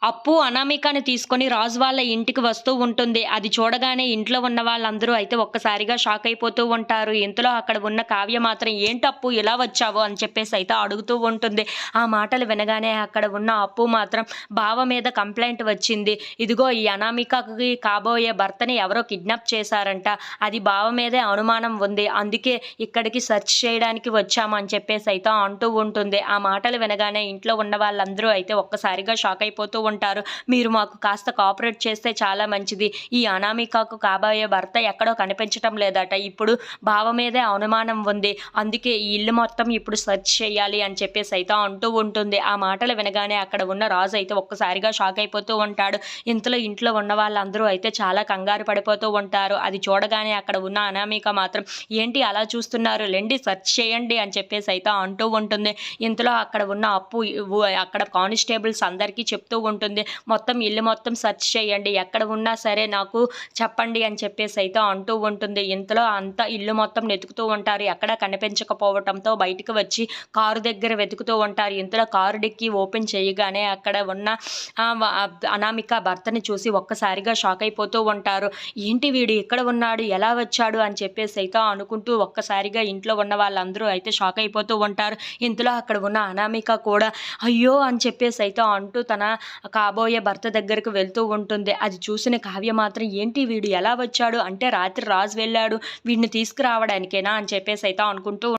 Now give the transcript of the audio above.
అప్పు అనామికని తీసుకొని రాజు వాళ్ళ ఇంటికి వస్తూ ఉంటుంది. అది చూడగానే ఇంట్లో ఉన్న వాళ్ళందరూ అయితే ఒక్కసారిగా షాక్ అయిపోతూ ఉంటారు. ఇంతలో అక్కడ ఉన్న కావ్య మాత్రం "ఏంటప్పు ఇలా వచ్చావు?" అని చెప్పేసి అయితే అడుగుతూ ఉంటుంది. ఆ మాటలు వినగానే అక్కడ ఉన్న అప్పు మాత్రం బావ మీద కంప్లెయింట్ వచ్చింది. ఇదిగో ఈ అనామికకి కాబోయే భర్తని ఎవరో కిడ్నాప్ చేశారంట. అది బావ మీదే అనుమానం ఉంది. అందుకే ఇక్కడికి సెర్చ్ చేయడానికి వచ్చాము అని చెప్పేసి అయితే అంటూ ఉంటుంది. ఆ మాటలు వినగానే ఇంట్లో ఉన్న వాళ్ళందరూ అయితే ఒక్కసారిగా షాక్ అయిపోతూ ఉంటారు. మీరు మాకు కాస్త కోఆపరేట్ చేస్తే చాలా మంచిది. ఈ అనామికకు కాబోయే భర్త ఎక్కడో కనిపించటం లేదట. ఇప్పుడు బావ మీదే అనుమానం ఉంది. అందుకే ఈ ఇల్లు మొత్తం ఇప్పుడు సెర్చ్ చేయాలి అని చెప్పేసి అయితే అంటూ ఉంటుంది. ఆ మాటలు వినగానే అక్కడ ఉన్న రాజు అయితే ఒక్కసారిగా షాక్ అయిపోతూ ఉంటాడు. ఇంతలో ఇంట్లో ఉన్న వాళ్ళందరూ అయితే చాలా కంగారు పడిపోతూ ఉంటారు. అది చూడగానే అక్కడ ఉన్న అనామిక మాత్రం ఏంటి అలా చూస్తున్నారు, లెండి సెర్చ్ చేయండి అని చెప్పేసి అయితే అంటూ ఉంటుంది. ఇంతలో అక్కడ ఉన్న అప్పు అక్కడ కానిస్టేబుల్స్ అందరికీ చెప్తూ ఉంటుంది. మొత్తం ఇల్లు మొత్తం సెర్చ్ చేయండి, ఎక్కడ ఉన్నా సరే నాకు చెప్పండి అని చెప్పేసి అయితే అంటూ ఉంటుంది. ఇంతలో అంతా ఇల్లు మొత్తం వెతుకుతూ ఉంటారు. ఎక్కడ కనిపించకపోవటంతో బయటకు వచ్చి కారు దగ్గర వెతుకుతూ ఉంటారు. ఇంతలో కారు డిక్కీ ఓపెన్ చేయగానే అక్కడ ఉన్న అనామిక భర్తని చూసి ఒక్కసారిగా షాక్ అయిపోతూ ఉంటారు. ఏంటి వీడు ఇక్కడ ఉన్నాడు, ఎలా వచ్చాడు అని చెప్పేసి అయితే అనుకుంటూ ఒక్కసారిగా ఇంట్లో ఉన్న వాళ్ళందరూ అయితే షాక్ అయిపోతూ ఉంటారు. ఇంతలో అక్కడ ఉన్న అనామిక కూడా అయ్యో అని చెప్పేసి అయితే అంటూ తన కాబోయే భర్త దగ్గరకు వెళ్తూ ఉంటుంది. అది చూసిన కావ్య మాత్రం ఏంటి వీడు ఎలా వచ్చాడు అంటే రాత్రి రాజు వెళ్ళాడు వీడిని తీసుకురావడానికేనా అని చెప్పేసి అయితే అనుకుంటూ